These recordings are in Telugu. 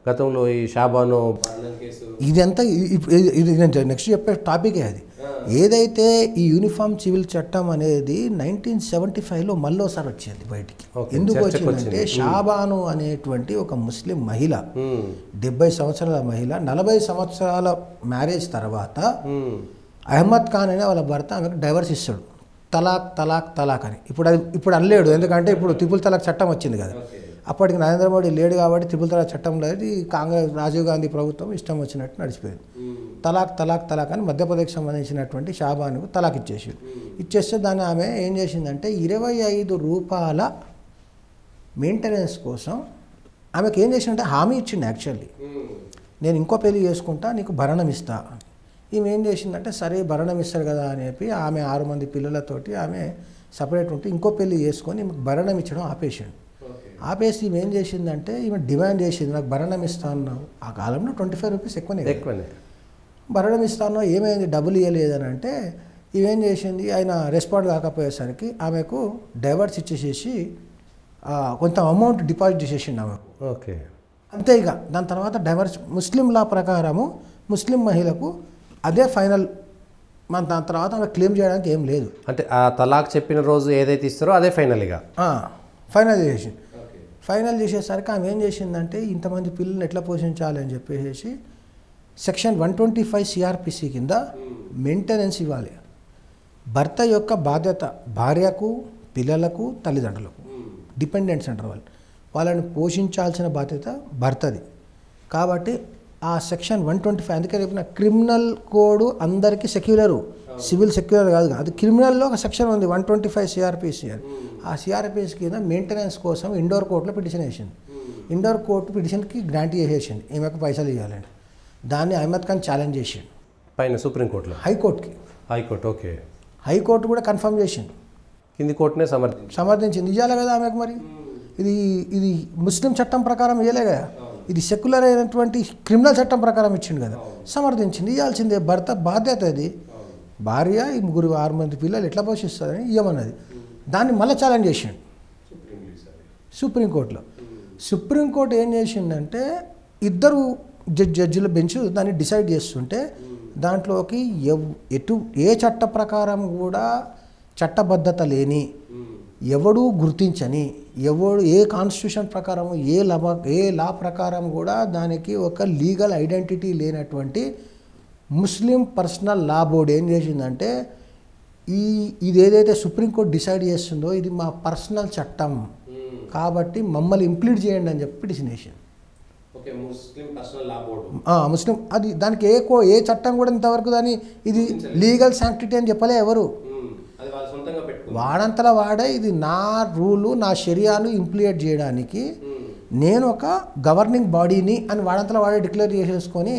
గతంలో ఈ షాబాను ఇదంతా ఇది నెక్స్ట్ చెప్పే టాపికే అది. ఏదైతే ఈ యూనిఫామ్ సివిల్ చట్టం అనేది 1975లో మళ్ళీసారి వచ్చింది బయటికి. ఎందుకు వచ్చిందంటే షాబాను అనేటువంటి ఒక ముస్లిం మహిళ, 70 సంవత్సరాల మహిళ, 40 సంవత్సరాల మ్యారేజ్ తర్వాత అహ్మద్ ఖాన్ అనే వాళ్ళ భర్త ఆమెకు డైవర్స్ ఇస్తాడు. తలాక్ తలాక్ తలాక్ అని. ఇప్పుడు అనలేడు, ఎందుకంటే ఇప్పుడు త్రిపుల్ తలాక్ చట్టం వచ్చింది కదా. అప్పటికి నరేంద్ర మోడీ లేడు కాబట్టి త్రిపుల్ తలాక్ చట్టం లేదు. కాంగ్రెస్ రాజీవ్ గాంధీ ప్రభుత్వం ఇష్టం వచ్చినట్టు నడిచిపోయింది. తలాక్ తలాక్ తలాక్ అని మధ్యప్రదేశ్కి సంబంధించినటువంటి షాబానుకు తలాక్ ఇచ్చేస్తే దాన్ని ఆమె ఏం చేసిందంటే 25 రూపాయల మెయింటెనెన్స్ కోసం ఆమెకు ఏం చేసిందంటే హామీ ఇచ్చింది. యాక్చువల్లీ నేను ఇంకో పెళ్లి చేసుకుంటా, నీకు భరణం ఇస్తా. ఈమె ఏం చేసిందంటే సరే భరణం ఇస్తారు కదా అని చెప్పి ఆమె 6 మంది పిల్లలతోటి ఆమె సపరేట్ ఉంటే ఇంకో పెళ్లి చేసుకొని ఈమెకు భరణం ఇచ్చడం ఆపేసాడు. ఆపేసి ఈమె ఏం చేసిందంటే ఈమె డిమాండ్ చేసింది, నాకు భరణం ఇస్తా అన్నావు. ఆ కాలంలో 25 రూపీస్ ఎక్కువనే. భరణం ఇస్తా అన్నావు, ఏమైంది డబ్బులు ఇవ్వలేదని అంటే ఇవేం చేసింది, ఆయన రెస్పాండ్ కాకపోయేసరికి ఆమెకు డైవర్స్ ఇచ్చేసేసి కొంత అమౌంట్ డిపాజిట్ చేసేసిండు ఆమెకు. ఓకే, అంతే. ఇక దాని తర్వాత డైవర్స్ ముస్లిం లా ప్రకారము ముస్లిం మహిళకు అదే ఫైనల్. మన దాని తర్వాత ఆమె క్లెయిమ్ చేయడానికి ఏం లేదు. అంటే ఆ తలాక్ చెప్పిన రోజు ఏదైతే ఇస్తారో అదే ఫైనల్గా ఫైనల్ చేసింది. ఫైనల్ చేసేసరికి ఆమె ఏం చేసిందంటే ఇంతమంది పిల్లల్ని ఎట్లా పోషించాలి అని చెప్పేసి సెక్షన్ 125 సిఆర్పిసి కింద మెయింటెనెన్స్ ఇవ్వాలి. భర్త యొక్క బాధ్యత భార్యకు, పిల్లలకు, తల్లిదండ్రులకు, డిపెండెంట్స్ అంటారు వాళ్ళని పోషించాల్సిన బాధ్యత భర్తది. కాబట్టి ఆ సెక్షన్ 125 అందుకే చెప్పిన క్రిమినల్ కోడ్ అందరికీ సెక్యులరు, సివిల్ సెక్యులర్ కాదు. అది క్రిమినల్లో ఒక సెక్షన్ ఉంది 125 సిఆర్పిసి. ఆ సిఆర్పిసి కింద మెయింటెనెన్స్ కోసం ఇండోర్ కోర్టులో పిటిషన్ వేసింది. ఇండోర్ కోర్టు పిటిషన్కి గ్రాంట్ చేసేసింది, ఈమెకు పైసలు ఇవ్వాలండి. దాన్ని అహ్మద్ ఖాన్ ఛాలెంజ్ చేసిండు పైన సుప్రీంకోర్టులో, హైకోర్టు. ఓకే, హైకోర్టు కూడా కన్ఫర్మ్ చేసిండు, కింది కోర్టునే సమర్థించింది. ఇవ్వాలి కదా ఆమెకు. మరి ఇది ముస్లిం చట్టం ప్రకారం ఇవ్వలే కదా, ఇది సెక్యులర్ అయినటువంటి క్రిమినల్ చట్టం ప్రకారం ఇచ్చిండు కదా, సమర్థించింది. ఇవ్వాల్సిందే, భర్త బాధ్యత. అది భార్య ఈ 6 మంది పిల్లలు ఎట్లా పోషిస్తారని ఇవ్వమన్నది. దాన్ని మళ్ళీ ఛాలెంజ్ చేసిండు సుప్రీంకోర్టులో. సుప్రీంకోర్టు ఏం చేసిందంటే ఇద్దరు జడ్జిల బెంచ్ దాన్ని డిసైడ్ చేస్తుంటే దాంట్లోకి ఏ చట్ట ప్రకారం కూడా చట్టబద్ధత లేని, ఎవడూ గుర్తించని, ఏ కాన్స్టిట్యూషన్ ప్రకారం ఏ లా ప్రకారం కూడా దానికి ఒక లీగల్ ఐడెంటిటీ లేనటువంటి ముస్లిం పర్సనల్ లా బోర్డు ఏం చేసిందంటే ఇది ఏదైతే సుప్రీంకోర్టు డిసైడ్ చేస్తుందో ఇది మా పర్సనల్ చట్టం కాబట్టి మమ్మల్ని ఇంప్లీట్ చేయండి అని చెప్పి పిటిషన్ వేసింది. ముస్లిం అది దానికి ఏ చట్టం కూడా ఇంతవరకు దాన్ని ఇది లీగల్ శాంక్టిటీ అని చెప్పలే ఎవరు. వాడంతలా వాడే ఇది నా రూలు, నా షరియాను ఇంప్లిమెంట్ చేయడానికి నేను ఒక గవర్నింగ్ బాడీని అని వాడంతలా వాడే డిక్లేర్ చేసేసుకొని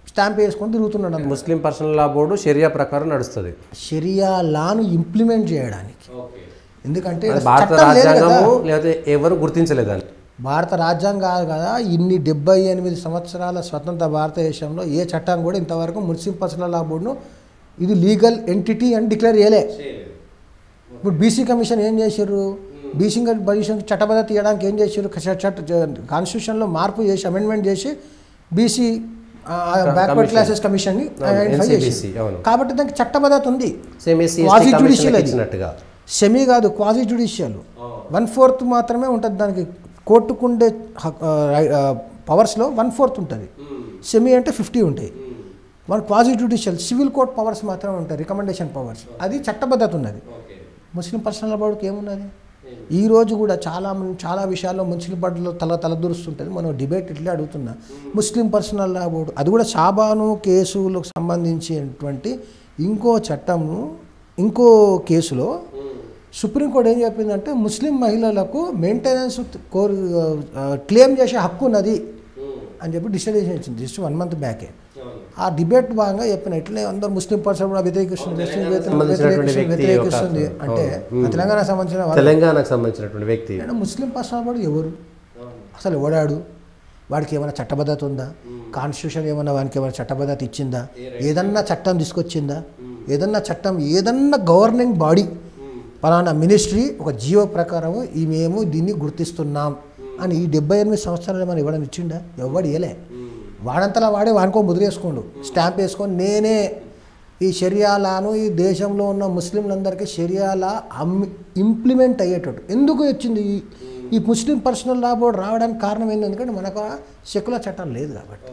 స్టాంప్ వేసుకొని తిరుగుతున్నాడు. ముస్లిం పర్సనల్ లా బోర్డు షరియా ప్రకారం నడుస్తుంది, షరియా లాను ఇంప్లిమెంట్ చేయడానికి. ఎందుకంటే భారత రాజ్యాంగము లేదా ఎవరు గుర్తించలేదని. భారత రాజ్యాంగం కాదు కదా, ఇన్ని 78 సంవత్సరాల స్వతంత్ర భారతదేశంలో ఏ చట్టం కూడా ఇంతవరకు ముస్లిం పర్సనల్ లా బోర్డును ఇది లీగల్ ఎంటిటీ అని డిక్లేర్ చేయలే. ఇప్పుడు బీసీ కమిషన్ ఏం చేశారు, బీసీ కమిషన్ చట్టబద్ధత తీయడానికి ఏం చేశారు, కాన్స్టిట్యూషన్లో మార్పు చేసి అమెండ్మెంట్ చేసి బీసీ బ్యాక్వర్డ్ క్లాసెస్ కమిషన్ని ఐడెంటిఫై చేసి, కాబట్టి దానికి చట్టబద్ధత ఉంది. క్వాజీ జ్యుడిషియల్ అది, సెమీ కాదు, క్వాజీ జ్యుడిషియల్ 1/4 మాత్రమే ఉంటుంది. దానికి కోర్టుకుండే పవర్స్లో 1/4 ఉంటుంది, సెమీ అంటే 50 ఉంటాయి. Quasi judicial civil court powers మాత్రమే ఉంటాయి, రికమెండేషన్ పవర్స్. అది చట్టబద్ధత ఉన్నది. ముస్లిం పర్సనల్ బోర్డుకి ఏమున్నది? ఈరోజు కూడా చాలా విషయాల్లో ముస్లిం బోర్డులో తలదూరుస్తుంటుంది. మనం డిబేట్ ఇట్లా అడుగుతున్నా, ముస్లిం పర్సనల్ లా బోర్డు అది కూడా షాబాను కేసులకు సంబంధించినటువంటి ఇంకో చట్టము, ఇంకో కేసులో సుప్రీంకోర్టు ఏం చెప్పిందంటే ముస్లిం మహిళలకు మెయింటెనెన్స్ క్లెయిమ్ చేసే హక్కు ఉన్నది అని చెప్పి డిసైడేషన్ ఇచ్చింది జస్ట్ 1 మంత్ బ్యాకే. ఆ డిబేట్ భాగంగా చెప్పిన ఇట్లనే అందరూ ముస్లిం పర్సన్ కూడా వ్యతిరేకిస్తుంది అంటే తెలంగాణకు సంబంధించినటువంటి వ్యక్తి ముస్లిం పర్సన్ వాడు ఎవరు, అసలు ఎవడాడు, వాడికి ఏమైనా చట్టబద్ధత ఉందా, కాన్స్టిట్యూషన్ ఏమన్నా వానికి ఏమైనా చట్టబద్ధత ఇచ్చిందా, ఏదన్నా చట్టం తీసుకొచ్చిందా, ఏదన్నా గవర్నింగ్ బాడీ పలానా మినిస్ట్రీ ఒక జీవో ప్రకారం మేము దీన్ని గుర్తిస్తున్నాం అని ఈ 78 సంవత్సరాలు మనం ఇవ్వడం ఇచ్చిండా? ఎవడు ఇవ్వలే. వాడంతలా వాడే వానుకో ముద్రేసుకోండు, స్టాంప్ వేసుకొని నేనే ఈ షరియాలాను ఈ దేశంలో ఉన్న ముస్లింలందరికీ షరియాలా ఇంప్లిమెంట్ అయ్యేటట్టు. ఎందుకు వచ్చింది ఈ ముస్లిం పర్సనల్ లా బోర్డు రావడానికి కారణం ఏంటి? ఎందుకంటే మనకు సెక్యులర్ చట్టం లేదు కాబట్టి.